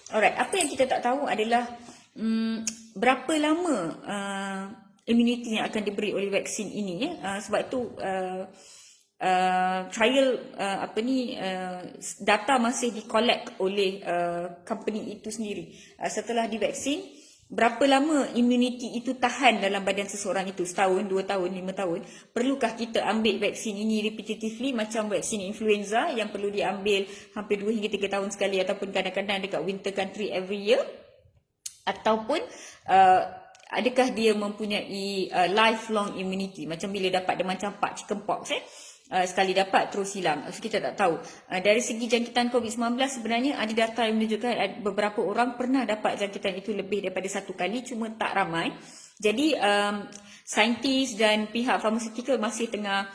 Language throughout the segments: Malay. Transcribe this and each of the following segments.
Alright, apa yang kita tak tahu adalah berapa lama immunity yang akan diberi oleh vaksin ini ya. Sebab itu trial data masih di-collect oleh company itu sendiri. Setelah divaksin, berapa lama immunity itu tahan dalam badan seseorang itu, setahun, 2 tahun, 5 tahun. Perlukah kita ambil vaksin ini repetitively macam vaksin influenza yang perlu diambil hampir 2 hingga 3 tahun sekali, ataupun kadang-kadang dekat winter country every year, ataupun adakah dia mempunyai lifelong immunity macam bila dapat demam campak, chickenpox sekali dapat terus hilang. So, kita tak tahu. Dari segi jangkitan COVID-19 sebenarnya ada data yang menunjukkan beberapa orang pernah dapat jangkitan itu lebih daripada satu kali, cuma tak ramai. Jadi saintis dan pihak farmaceutical masih tengah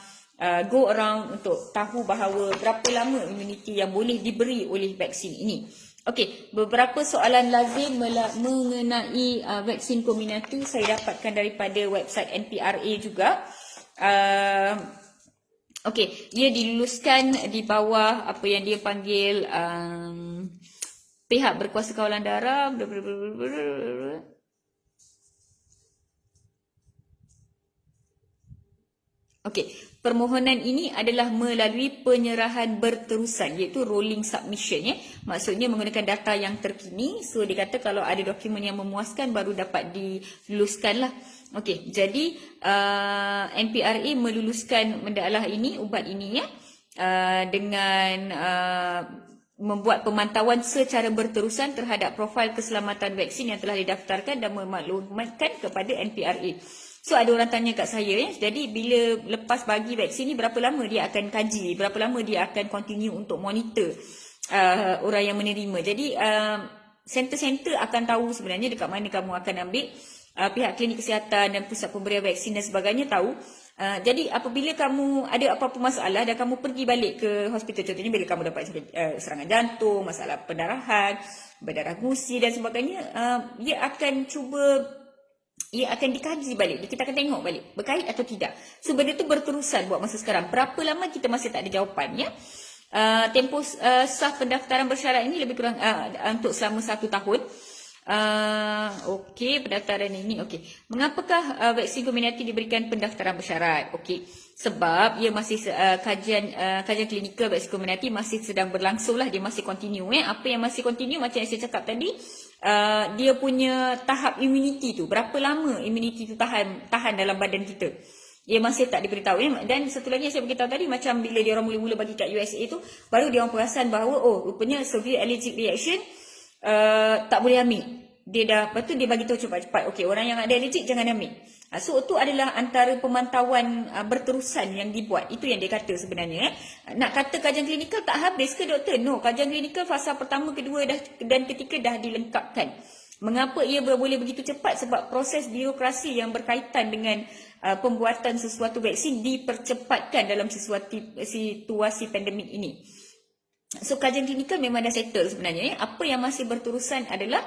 go around untuk tahu bahawa berapa lama immunity yang boleh diberi oleh vaksin ini. Okey, beberapa soalan lazim mengenai vaksin Comirnaty saya dapatkan daripada website NPRA juga. Okey, ia diluluskan di bawah apa yang dia panggil pihak berkuasa kawalan darah. Okey, permohonan ini adalah melalui penyerahan berterusan, iaitu rolling submission ya. Maksudnya menggunakan data yang terkini. So dia kata kalau ada dokumen yang memuaskan baru dapat diluluskan lah. Okey, jadi NPRA meluluskan mendalah ini, ubat ini ya, dengan membuat pemantauan secara berterusan terhadap profil keselamatan vaksin yang telah didaftarkan dan memaklumatkan kepada NPRA. So ada orang tanya kat saya ya, jadi bila lepas bagi vaksin ni berapa lama dia akan kaji, berapa lama dia akan continue untuk monitor orang yang menerima. Jadi center-center akan tahu sebenarnya dekat mana kamu akan ambil, pihak klinik kesihatan dan pusat pemberian vaksin dan sebagainya tahu. Jadi apabila kamu ada apa-apa masalah dan kamu pergi balik ke hospital, contohnya bila kamu dapat serangan jantung, masalah pendarahan, berdarah gusi dan sebagainya, ia akan dikaji balik. Kita akan tengok balik berkait atau tidak. So benda tu berterusan buat masa sekarang. Berapa lama kita masih tak ada jawapannya. Tempoh sah pendaftaran bersyarat ini lebih kurang untuk selama 1 tahun. Okey, pendaftaran ini okey. Mengapakah vaksin Comirnaty diberikan pendaftaran bersyarat? Okey, sebab ia masih kajian klinikal vaksin Comirnaty masih sedang berlangsung lah, dia masih continue Apa yang masih continue macam yang saya cakap tadi, dia punya tahap immunity tu, berapa lama immunity tu tahan dalam badan kita. Dia masih tak diberitahu Dan satu lagi yang saya beritahu tadi, macam bila dia orang mula-mula bagi kat USA tu, baru dia orang perasan bahawa rupanya severe allergic reaction tak boleh ambil. Lepas tu dia bagi tahu cepat-cepat, okey, orang yang ada allergic jangan ambil. So itu adalah antara pemantauan berterusan yang dibuat. Itu yang dia kata sebenarnya. Nak kata kajian klinikal tak habis ke doktor? No, kajian klinikal fasa pertama, kedua dan ketiga dah dilengkapkan. Mengapa ia boleh begitu cepat? Sebab proses birokrasi yang berkaitan dengan pembuatan sesuatu vaksin dipercepatkan dalam situasi pandemik ini. So kajian klinikal memang dah settle sebenarnya Apa yang masih berterusan adalah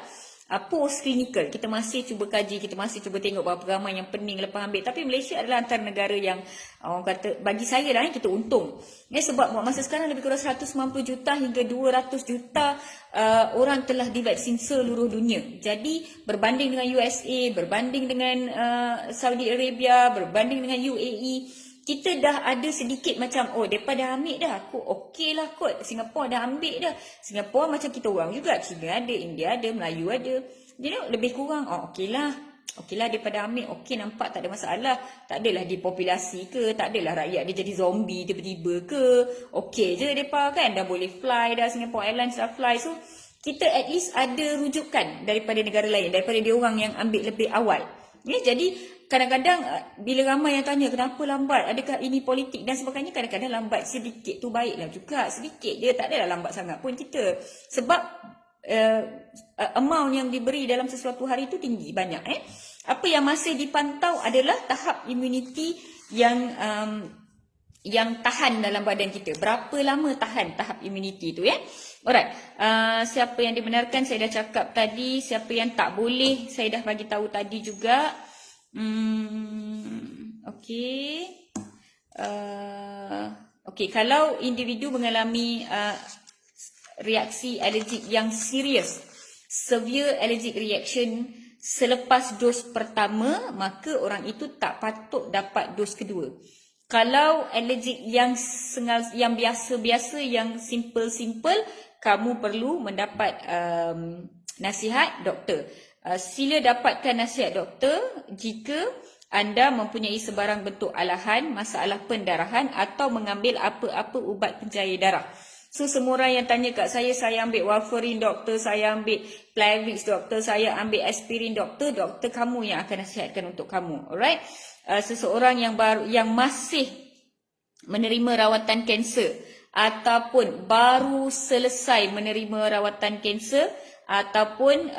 post clinical. Kita masih cuba kaji, kita masih cuba tengok berapa ramai yang pening lepas ambil. Tapi Malaysia adalah antara negara yang orang kata, bagi saya lah kita untung. Sebab masa sekarang lebih kurang 190 juta hingga 200 juta orang telah divaksin seluruh dunia. Jadi berbanding dengan USA, berbanding dengan Saudi Arabia, berbanding dengan UAE, kita dah ada sedikit macam, mereka dah ambil dah, okey lah kot, Singapura dah ambil dah. Singapura macam kita orang juga, China ada, India ada, Melayu ada. Jadi lebih kurang, okey lah, mereka dah ambil, okey, nampak tak ada masalah. Tak adalah depopulasi ke, tak adalah rakyat dia jadi zombie tiba-tiba ke. Okey je mereka kan, dah boleh fly dah, Singapore Airlines dah fly. So kita at least ada rujukan daripada negara lain, daripada dia orang yang ambil lebih awal. Jadi kadang-kadang bila ramai yang tanya kenapa lambat, adakah ini politik dan sebagainya, kadang-kadang lambat sedikit tu baiklah juga, sedikit je, tak adalah lambat sangat pun kita. Sebab amount yang diberi dalam sesuatu hari itu tinggi, banyak. Apa yang masih dipantau adalah tahap immunity yang tahan dalam badan kita. Berapa lama tahan tahap immunity tu Alright, siapa yang dibenarkan saya dah cakap tadi, siapa yang tak boleh saya dah bagi tahu tadi juga. Okey. Okey, kalau individu mengalami reaksi alergik yang serius, severe allergic reaction selepas dos pertama, maka orang itu tak patut dapat dos kedua. Kalau allergic yang biasa-biasa, yang simple-simple, kamu perlu mendapat nasihat doktor. Sila dapatkan nasihat doktor jika anda mempunyai sebarang bentuk alahan, masalah pendarahan atau mengambil apa-apa ubat pencair darah. So semua orang yang tanya kat saya ambil warfarin doktor, saya ambil Plavix doktor, saya ambil aspirin doktor, doktor kamu yang akan nasihatkan untuk kamu. Alright? Seseorang yang masih menerima rawatan kanser ataupun baru selesai menerima rawatan kanser ataupun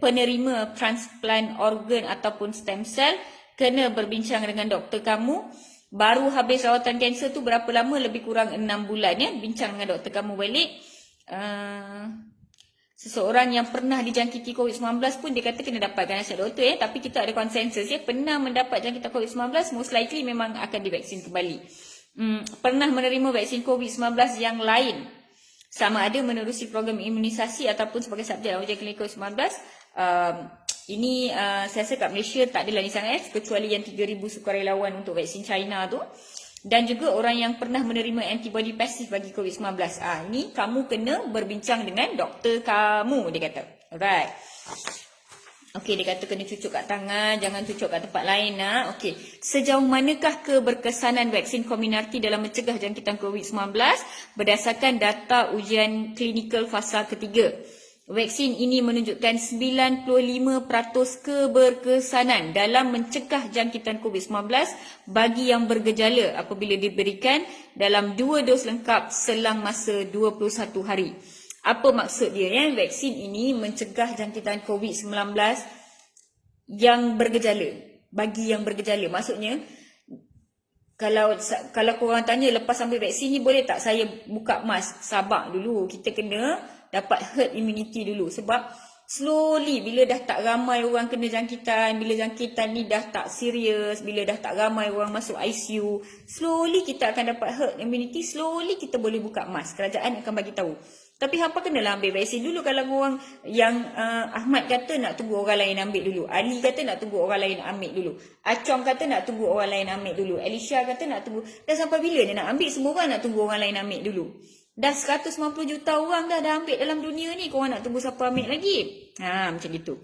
penerima transplant organ ataupun stem cell, kena berbincang dengan doktor kamu. Baru habis rawatan kanser tu berapa lama? Lebih kurang 6 bulan ya. Bincang dengan doktor kamu balik. Seseorang yang pernah dijangkiti COVID-19 pun dia kata kena dapatkan nasihat doktor ya. Tapi kita ada konsensus ya. Pernah mendapat jangkitan COVID-19, most likely memang akan divaksin kembali. Pernah menerima vaksin COVID-19 yang lain, sama ada menerusi program imunisasi ataupun sebagai subjek dalam ujian klinik COVID-19. Ini saya rasa kat Malaysia tak adalah ni sangat kecuali yang 3,000 sukarelawan untuk vaksin China tu. Dan juga orang yang pernah menerima antibody pasif bagi COVID-19. Ini kamu kena berbincang dengan doktor kamu, dia kata. Alright. Okey, dia kata kena cucuk kat tangan, jangan cucuk kat tempat lain. Okey, sejauh manakah keberkesanan vaksin Comirnaty dalam mencegah jangkitan COVID-19? Berdasarkan data ujian klinikal fasa ketiga, vaksin ini menunjukkan 95% keberkesanan dalam mencegah jangkitan COVID-19 bagi yang bergejala apabila diberikan dalam 2 dos lengkap selang masa 21 hari. Apa maksud dia ya? Vaksin ini mencegah jangkitan COVID-19 yang bergejala. Bagi yang bergejala. Maksudnya, kalau korang tanya lepas ambil vaksin ni boleh tak saya buka mask? Sabar dulu. Kita kena dapat herd immunity dulu. Sebab slowly bila dah tak ramai orang kena jangkitan, bila jangkitan ni dah tak serius, bila dah tak ramai orang masuk ICU, slowly kita akan dapat herd immunity, slowly kita boleh buka mask. Kerajaan akan bagi tahu. Tapi hampa kenalah ambil vaksin dulu. Kalau orang yang Ahmad kata nak tunggu orang lain ambil dulu, Ali kata nak tunggu orang lain ambil dulu, Acong kata nak tunggu orang lain ambil dulu, Alicia kata nak tunggu. Dah sampai bila dia nak ambil? Semua orang nak tunggu orang lain ambil dulu. Dah 190 juta orang dah ambil dalam dunia ni, korang nak tunggu siapa ambil lagi? Macam gitu.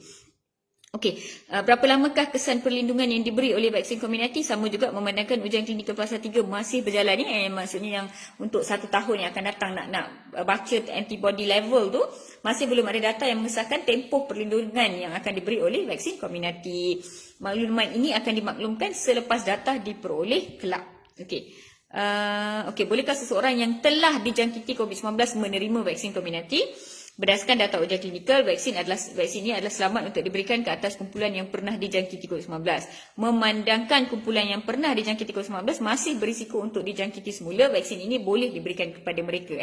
Okey, berapa lamakah kesan perlindungan yang diberi oleh vaksin Comirnaty? Sama juga memandangkan ujian klinikal fasa 3 masih berjalan ni. Maksudnya yang untuk 1 tahun yang akan datang nak baca antibody level tu, masih belum ada data yang mengesahkan tempoh perlindungan yang akan diberi oleh vaksin Comirnaty. Maklumat ini akan dimaklumkan selepas data diperoleh kelak. Okey. Bolehkah seseorang yang telah dijangkiti COVID-19 menerima vaksin Comirnaty? Berdasarkan data ujian klinikal, vaksin ini adalah selamat untuk diberikan ke atas kumpulan yang pernah dijangkiti COVID-19. Memandangkan kumpulan yang pernah dijangkiti COVID-19 masih berisiko untuk dijangkiti semula, vaksin ini boleh diberikan kepada mereka.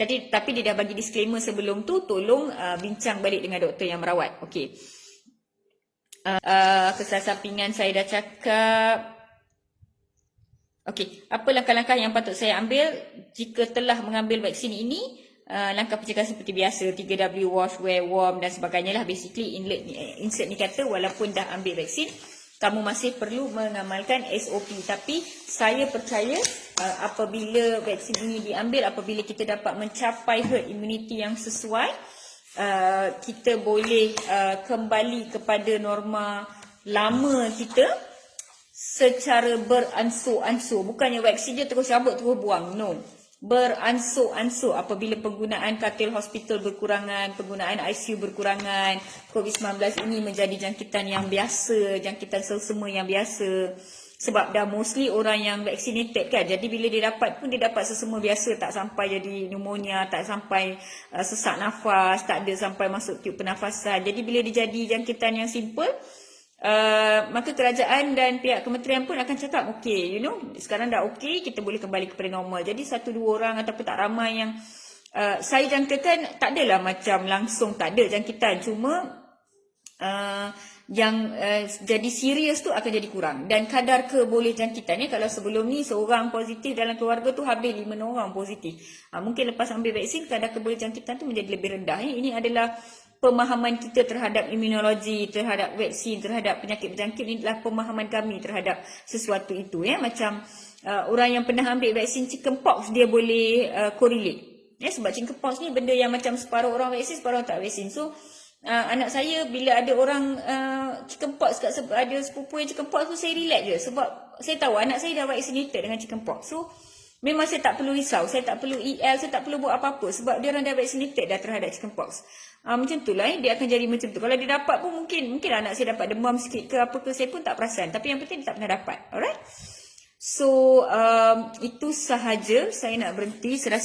Tapi dia dah bagi disclaimer sebelum tu, tolong bincang balik dengan doktor yang merawat. Okey. Kesan sampingan saya dah cakap. Okey, apa langkah-langkah yang patut saya ambil jika telah mengambil vaksin ini? Langkah pencegahan seperti biasa, 3W, wash, wear, warm dan sebagainya lah. Basically insert ni kata walaupun dah ambil vaksin, kamu masih perlu mengamalkan SOP. Tapi saya percaya apabila vaksin ini diambil, apabila kita dapat mencapai herd immunity yang sesuai, kita boleh kembali kepada norma lama kita secara beransur-ansur. Bukannya vaksin je terus cabut terus buang, no. Beransur-ansur apabila penggunaan katil hospital berkurangan, penggunaan ICU berkurangan, COVID-19 ini menjadi jangkitan yang biasa, jangkitan selsema yang biasa. Sebab dah mostly orang yang vaccinated kan, jadi bila dia dapat pun dia dapat selsema biasa, tak sampai jadi pneumonia, tak sampai sesak nafas, tak ada sampai masuk tiub pernafasan. Jadi bila dia jadi jangkitan yang simple, maka kerajaan dan pihak kementerian pun akan cakap okey, sekarang dah okey, kita boleh kembali kepada normal. Jadi 1-2 orang ataupun tak ramai yang saya jangkakan, tak adalah macam langsung tak ada jangkitan, cuma jadi serius tu akan jadi kurang. Dan kadar kebolehjangkitan kalau sebelum ni seorang positif dalam keluarga tu habis 5 orang positif. Mungkin lepas ambil vaksin kadar kebolehjangkitan tu menjadi lebih rendah. Ini adalah pemahaman kita terhadap imunologi, terhadap vaksin, terhadap penyakit berjangkit. Ini adalah pemahaman kami terhadap sesuatu itu. Macam orang yang pernah ambil vaksin chickenpox, dia boleh correlate. Sebab chickenpox ni benda yang macam separuh orang vaksin, separuh orang tak vaksin. So anak saya bila ada orang chickenpox, ada sepupu yang chickenpox tu, saya relax je. Sebab saya tahu anak saya dah vaccinated dengan chickenpox. So memang saya tak perlu risau, saya tak perlu EL, saya tak perlu buat apa-apa. Sebab dia orang dah vaccinated dah terhadap chickenpox. Macam tu lah, dia akan jadi macam tu. Kalau dia dapat pun mungkin anak saya dapat demam sikit ke apa ke, saya pun tak perasan. Tapi yang penting dia tak pernah dapat. Alright? So itu sahaja saya nak berhenti.